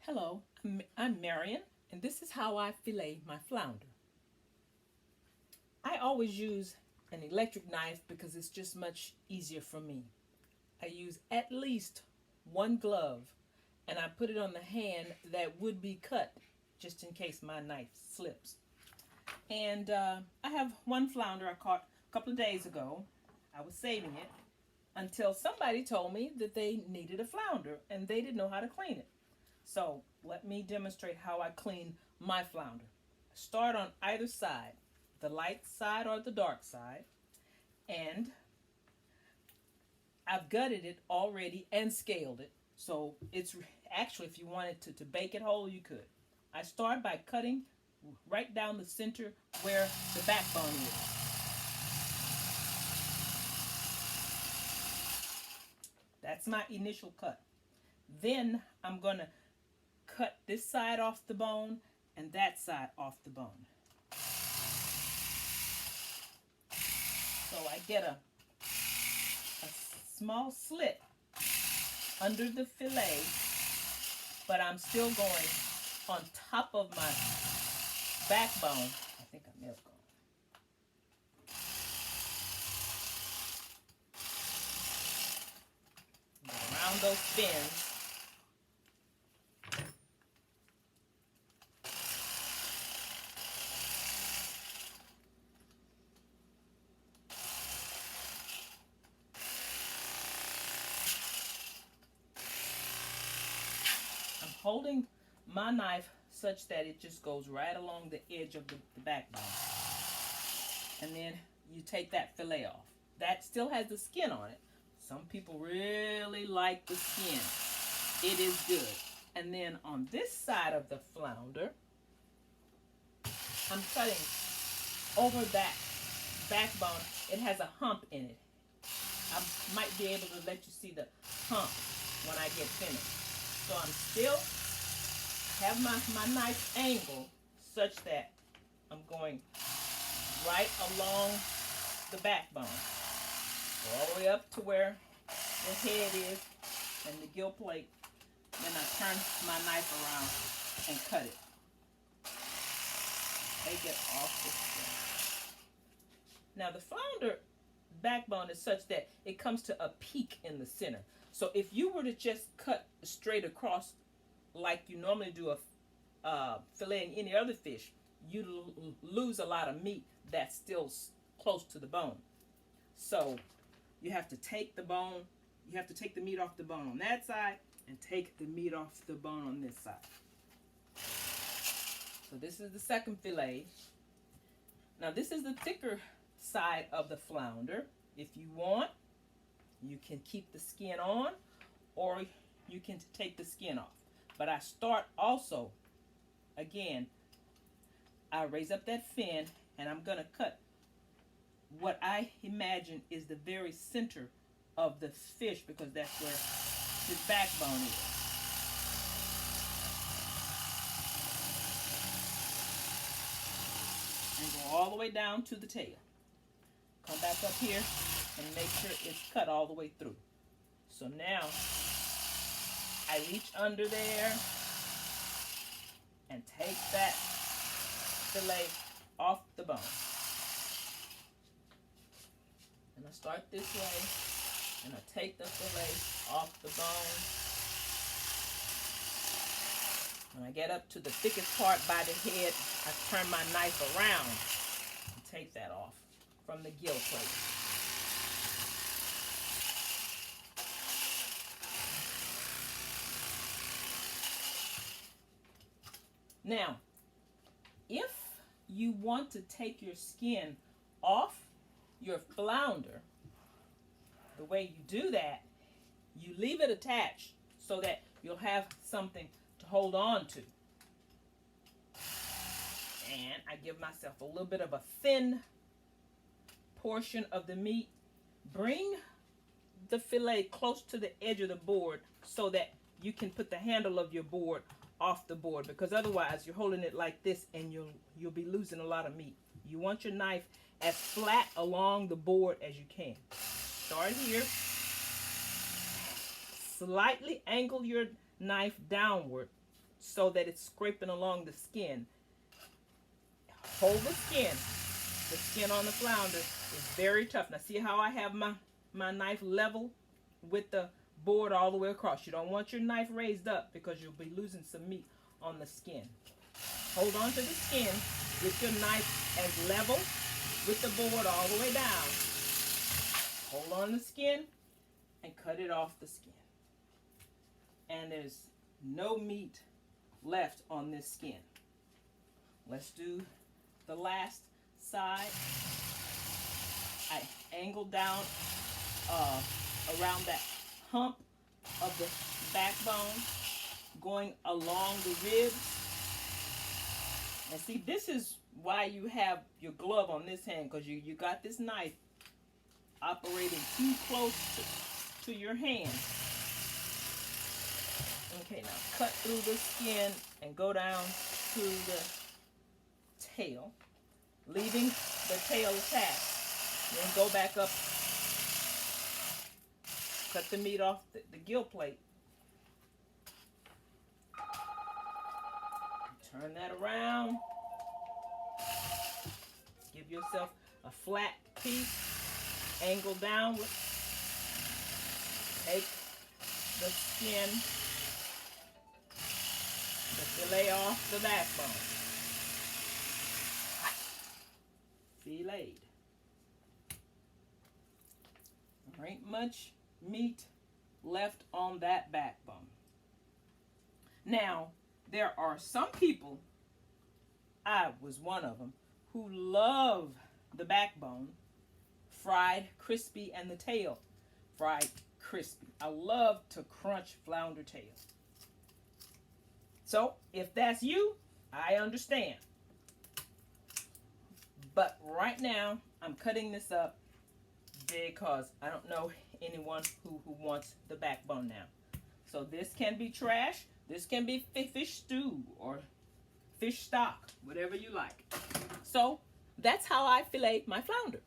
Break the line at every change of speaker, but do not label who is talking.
Hello, I'm Marion, and this is how I fillet my flounder. I always use an electric knife because it's just much easier for me. I use at least one glove and I put it on the hand that would be cut just in case my knife slips. And I have one flounder I caught a couple of days ago. I was saving it until somebody told me that they needed a flounder and they didn't know how to clean it. So let me demonstrate how I clean my flounder. Start on either side, the light side or the dark side, and I've gutted it already and scaled it. So it's actually, if you wanted to bake it whole, you could. I start by cutting right down the center where the backbone is. That's my initial cut. Then I'm going to cut this side off the bone and that side off the bone. So I get a small slit under the fillet, but I'm still going on top of my backbone. I think I may have gone. Around those fins. I'm holding my knife such that it just goes right along the edge of the backbone. And then you take that fillet off. That still has the skin on it. Some people really like the skin. It is good. And then on this side of the flounder, I'm cutting over that backbone. It has a hump in it. I might be able to let you see the hump when I get finished. So I'm still have my knife angle such that I'm going right along the backbone, all the way up to where the head is and the gill plate. Then I turn my knife around and cut it. Take it off the skin. Now the flounder backbone is such that it comes to a peak in the center. So if you were to just cut straight across like you normally do a filleting any other fish, you lose a lot of meat that's still close to the bone. So you have to take the bone, you have to take the meat off the bone on that side and take the meat off the bone on this side. So this is the second fillet. Now this is the thicker side of the flounder. If you want, you can keep the skin on or you can take the skin off. But I start also, again, I raise up that fin and I'm going to cut what I imagine is the very center of the fish because that's where his backbone is. And go all the way down to the tail. Come back up here and make sure it's cut all the way through. So now I reach under there and take that fillet off the bone. And I start this way and I take the fillet off the bone. When I get up to the thickest part by the head, I turn my knife around and take that off from the gill plate. Now, if you want to take your skin off your flounder, the way you do that, you leave it attached so that you'll have something to hold on to. And I give myself a little bit of a thin portion of the meat. Bring the fillet close to the edge of the board so that you can put the handle of your board off the board, because otherwise you're holding it like this and you'll be losing a lot of meat. You want your knife as flat along the board as you can. Start here. Slightly angle your knife downward so that it's scraping along the skin. Hold the skin. The skin on the flounder is very tough. Now see how I have my knife level with the board all the way across. You don't want your knife raised up because you'll be losing some meat on the skin. Hold on to the skin with your knife as level with the board all the way down. Hold on the skin and cut it off the skin. And there's no meat left on this skin. Let's do the last side. I angle down around that hump of the backbone, going along the ribs. And see, this is why you have your glove on this hand, because you got this knife operating too close to your hand. Okay, now cut through the skin and go down to the tail, leaving the tail attached. Then go back up, cut the meat off the gill plate. Turn that around. Give yourself a flat piece. Angle downward. Take the skin, the fillet off the backbone. Filleted. There ain't much meat left on that backbone. Now, there are some people, I was one of them, who love the backbone fried crispy and the tail fried crispy. I love to crunch flounder tail. So if that's you, I understand. But right now, I'm cutting this up because I don't know anyone who wants the backbone now. So this can be trash. This can be fish stew or fish stock, whatever you like. So that's how I fillet my flounder.